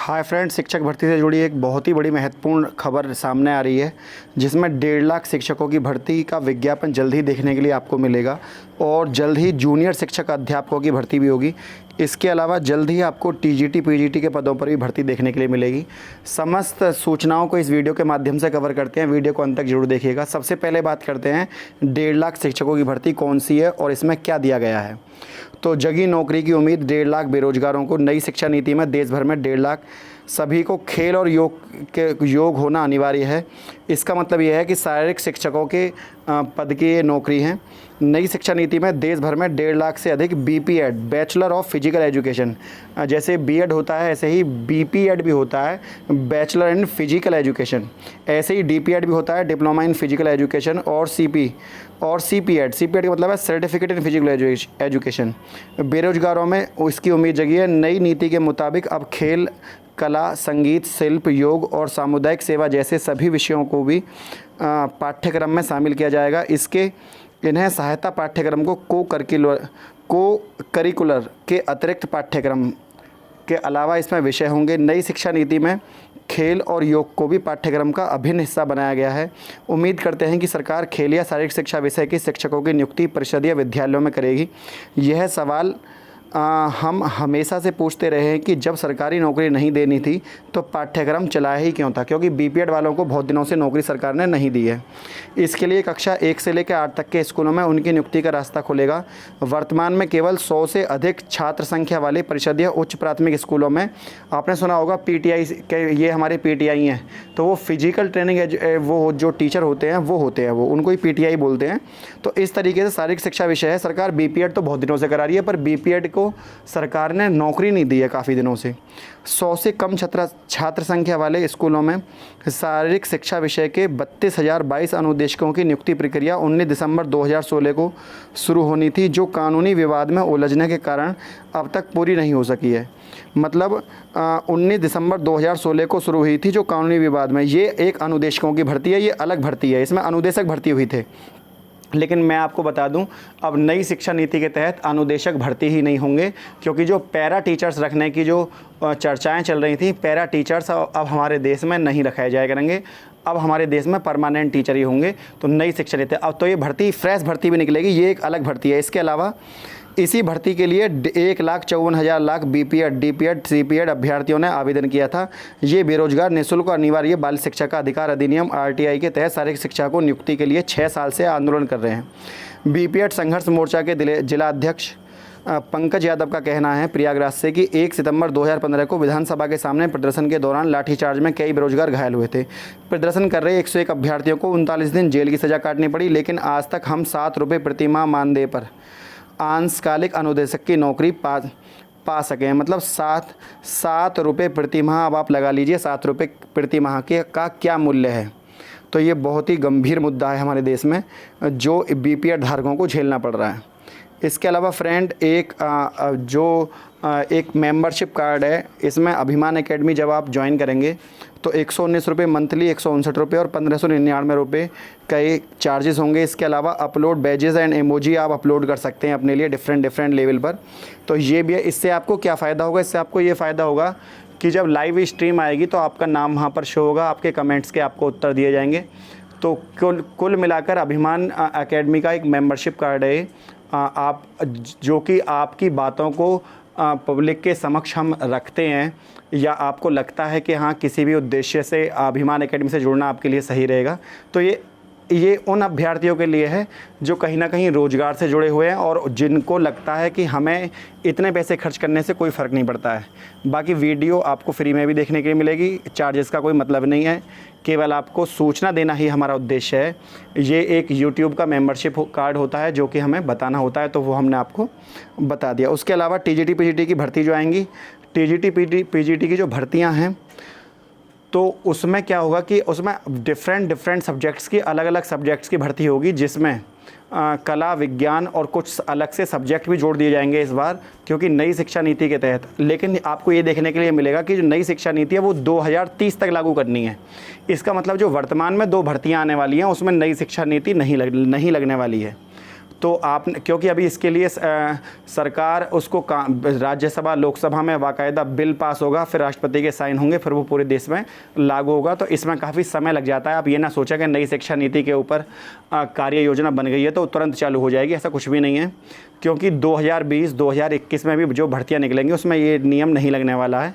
Hi friends, शिक्षक भर्ती से जुड़ी एक बहुत ही बड़ी महत्वपूर्ण खबर सामने आ रही है, जिसमें 1.5 लाख शिक्षकों की भर्ती का विज्ञापन जल्द ही देखने के लिए आपको मिलेगा और जल्द ही जूनियर शिक्षक अध्यापकों की भर्ती भी होगी। इसके अलावा जल्द ही आपको टीजीटी पीजीटी के पदों पर भी भर्ती देखने के लिए मिलेगी। समस्त सूचनाओं को इस वीडियो के माध्यम से कवर करते हैं, वीडियो को अंत तक जरूर देखिएगा। सबसे पहले बात करते हैं 1.5 लाख शिक्षकों की भर्ती कौन सी है और इसमें क्या दिया गया है। तो जगी नौकरी की उम्मीद 1.5 लाख बेरोजगारों को। नई शिक्षा नीति में देश भर में 1.5 लाख सभी को खेल और योग होना अनिवार्य है। इसका मतलब यह है कि शारीरिक शिक्षकों के पद की ये नौकरी हैं। नई शिक्षा नीति में देश भर में 1.5 लाख से अधिक BPEd, bachelor of physical education, जैसे बीएड होता है ऐसे ही बीपीएड भी होता है, बैचलर इन फिजिकल एजुकेशन। ऐसे ही डीपीएड भी होता है, डिप्लोमा इन फिजिकल एजुकेशन, और सीपीएड का मतलब है सर्टिफिकेट इन फिजिकल एजुकेशन। बेरोजगारों में इसकी उम्मीद जगी है। नई नीति के मुताबिक अब खेल, कला, संगीत, शिल्प, योग और सामुदायिक सेवा जैसे सभी विषयों को भी पाठ्यक्रम में शामिल किया जाएगा। इन्हें सहायता पाठ्यक्रम को करिकुलर के अतिरिक्त पाठ्यक्रम के अलावा इसमें विषय होंगे। नई शिक्षा नीति में खेल और योग को भी पाठ्यक्रम का अभिन्न हिस्सा बनाया गया है। उम्मीद करते हैं कि सरकार खेल या शारीरिक शिक्षा विषय के शिक्षकों की नियुक्ति परिषदीय विद्यालयों में करेगी। यह सवाल हम हमेशा से पूछते रहे हैं कि जब सरकारी नौकरी नहीं देनी थी तो पाठ्यक्रम चलाया ही क्यों था, क्योंकि बीपीएड वालों को बहुत दिनों से नौकरी सरकार ने नहीं दी है। इसके लिए कक्षा 1 से लेकर 8 तक के स्कूलों में उनकी नियुक्ति का रास्ता खुलेगा। वर्तमान में केवल 100 से अधिक छात्र संख्या वाले परिषदीय उच्च प्राथमिक स्कूलों में, आपने सुना होगा पीटीआई के, ये हमारे पीटीआई हैं, तो वो फिजिकल ट्रेनिंग वो जो टीचर होते हैं वो उनको ही पीटीआई बोलते हैं। तो इस तरीके से शारीरिक शिक्षा विषय है। सरकार बीपीएड तो बहुत दिनों से करा रही है, पर बीपीएड को सरकार ने नौकरी नहीं दी है काफ़ी दिनों से। 100 से कम छात्र संख्या वाले स्कूलों में शारीरिक शिक्षा विषय के 32,022 अनुदेशकों की नियुक्ति प्रक्रिया 19 दिसंबर 2016 को शुरू होनी थी, जो कानूनी विवाद में उलझने के कारण अब तक पूरी नहीं हो सकी है। मतलब 19 दिसंबर 2016 को शुरू हुई थी, जो कानूनी विवाद में। ये एक अनुदेशकों की भर्ती है, ये अलग भर्ती है, इसमें अनुदेशक भर्ती हुई थे। लेकिन मैं आपको बता दूं, अब नई शिक्षा नीति के तहत अनुदेशक भर्ती ही नहीं होंगे, क्योंकि जो पैरा टीचर्स रखने की जो चर्चाएं चल रही थी, पैरा टीचर्स अब हमारे देश में नहीं रखाए जाया करेंगे। अब हमारे देश में परमानेंट टीचर ही होंगे। तो नई शिक्षा नीति अब तो ये भर्ती फ्रेश भर्ती भी निकलेगी, ये एक अलग भर्ती है। इसके अलावा इसी भर्ती के लिए 1,54,000 बीपीएड, डीपीएड, सीपीएड अभ्यर्थियों ने आवेदन किया था। ये बेरोजगार निःशुल्क और अनिवार्य बाल शिक्षा का अधिकार अधिनियम आरटीआई के तहत शारीरिक शिक्षा को नियुक्ति के लिए 6 साल से आंदोलन कर रहे हैं। बीपीएड संघर्ष मोर्चा के जिला अध्यक्ष पंकज यादव का कहना है प्रयागराज से कि 1 सितंबर 2015 को विधानसभा के सामने प्रदर्शन के दौरान लाठीचार्ज में कई बेरोजगार घायल हुए थे। प्रदर्शन कर रहे 101 अभ्यर्थियों को 39 दिन जेल की सज़ा काटनी पड़ी, लेकिन आज तक हम 7 रुपये प्रतिमाह मानदेय पर अंशकालिक अनुदेशक की नौकरी पा सके हैं। मतलब 7 रुपये प्रति माह। अब आप लगा लीजिए 7 रुपये प्रति माह का क्या मूल्य है। तो ये बहुत ही गंभीर मुद्दा है हमारे देश में, जो बीपीएड धारकों को झेलना पड़ रहा है। इसके अलावा फ्रेंड एक मेंबरशिप कार्ड है, इसमें अभिमान एकेडमी जब आप ज्वाइन करेंगे तो 119 रुपये मंथली, 159 रुपये और 1599 रुपये कई चार्जेस होंगे। इसके अलावा अपलोड बैजेस एंड इमोजी आप अपलोड कर सकते हैं अपने लिए डिफरेंट लेवल पर। तो ये भी है। इससे आपको क्या फ़ायदा होगा? इससे आपको ये फ़ायदा होगा कि जब लाइव स्ट्रीम आएगी तो आपका नाम वहाँ पर शो होगा, आपके कमेंट्स के आपको उत्तर दिए जाएंगे। तो कुल मिलाकर अभिमान एकेडमी का एक मेंबरशिप कार्ड है, आप जो कि आपकी बातों को पब्लिक के समक्ष हम रखते हैं, या आपको लगता है कि हाँ किसी भी उद्देश्य से अभिमान एकेडमी से जुड़ना आपके लिए सही रहेगा, तो ये उन अभ्यर्थियों के लिए है जो कहीं ना कहीं रोज़गार से जुड़े हुए हैं और जिनको लगता है कि हमें इतने पैसे खर्च करने से कोई फ़र्क नहीं पड़ता है। बाकी वीडियो आपको फ्री में भी देखने के लिए मिलेगी, चार्जेस का कोई मतलब नहीं है, केवल आपको सूचना देना ही हमारा उद्देश्य है। ये एक यूट्यूब का मेंबरशिप कार्ड होता है जो कि हमें बताना होता है, तो वो हमने आपको बता दिया। उसके अलावा टीजीटी पीजीटी की भर्ती जो आएंगी, टीजीटी पीजीटी की जो भर्तियाँ हैं, तो उसमें क्या होगा कि उसमें डिफरेंट सब्जेक्ट्स की अलग अलग सब्जेक्ट्स की भर्ती होगी, जिसमें कला, विज्ञान और कुछ अलग से सब्जेक्ट भी जोड़ दिए जाएंगे इस बार, क्योंकि नई शिक्षा नीति के तहत। लेकिन आपको ये देखने के लिए मिलेगा कि जो नई शिक्षा नीति है वो 2030 तक लागू करनी है। इसका मतलब जो वर्तमान में 2 भर्तियाँ आने वाली हैं उसमें नई शिक्षा नीति नहीं लगने वाली है। तो आप, क्योंकि अभी इसके लिए सरकार उसको राज्यसभा लोकसभा में बाकायदा बिल पास होगा, फिर राष्ट्रपति के साइन होंगे, फिर वो पूरे देश में लागू होगा, तो इसमें काफ़ी समय लग जाता है। आप ये ना सोचें कि नई शिक्षा नीति के ऊपर कार्य योजना बन गई है तो तुरंत चालू हो जाएगी, ऐसा कुछ भी नहीं है। क्योंकि 2020-2021 में भी जो भर्तियाँ निकलेंगी उसमें ये नियम नहीं लगने वाला है,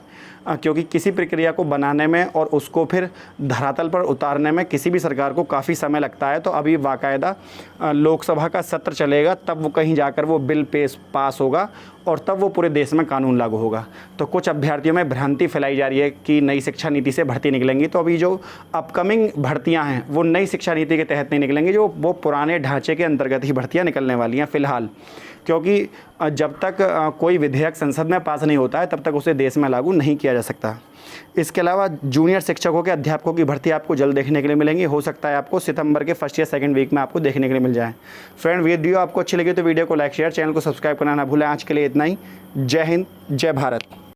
क्योंकि किसी प्रक्रिया को बनाने में और उसको फिर धरातल पर उतारने में किसी भी सरकार को काफ़ी समय लगता है। तो अभी बाकायदा लोकसभा का सत्र चलेगा, तब वो कहीं जाकर वो बिल पास होगा और तब वो पूरे देश में कानून लागू होगा। तो कुछ अभ्यर्थियों में भ्रांति फैलाई जा रही है कि नई शिक्षा नीति से भर्ती निकलेंगी, तो अभी जो अपकमिंग भर्तियां हैं वो नई शिक्षा नीति के तहत नहीं निकलेंगी, जो वो पुराने ढांचे के अंतर्गत ही भर्तियां निकलने वाली हैं फ़िलहाल। क्योंकि जब तक कोई विधेयक संसद में पास नहीं होता है तब तक उसे देश में लागू नहीं किया जा सकता। इसके अलावा जूनियर शिक्षकों के अध्यापकों की भर्ती आपको जल्द देखने के लिए मिलेंगी, हो सकता है आपको सितंबर के फर्स्ट या सेकंड वीक में आपको देखने के लिए मिल जाए। फ्रेंड, वीडियो आपको अच्छी लगी तो वीडियो को लाइक शेयर, चैनल को सब्सक्राइब करना ना भूलें। आज के लिए इतना ही। जय हिंद, जय भारत।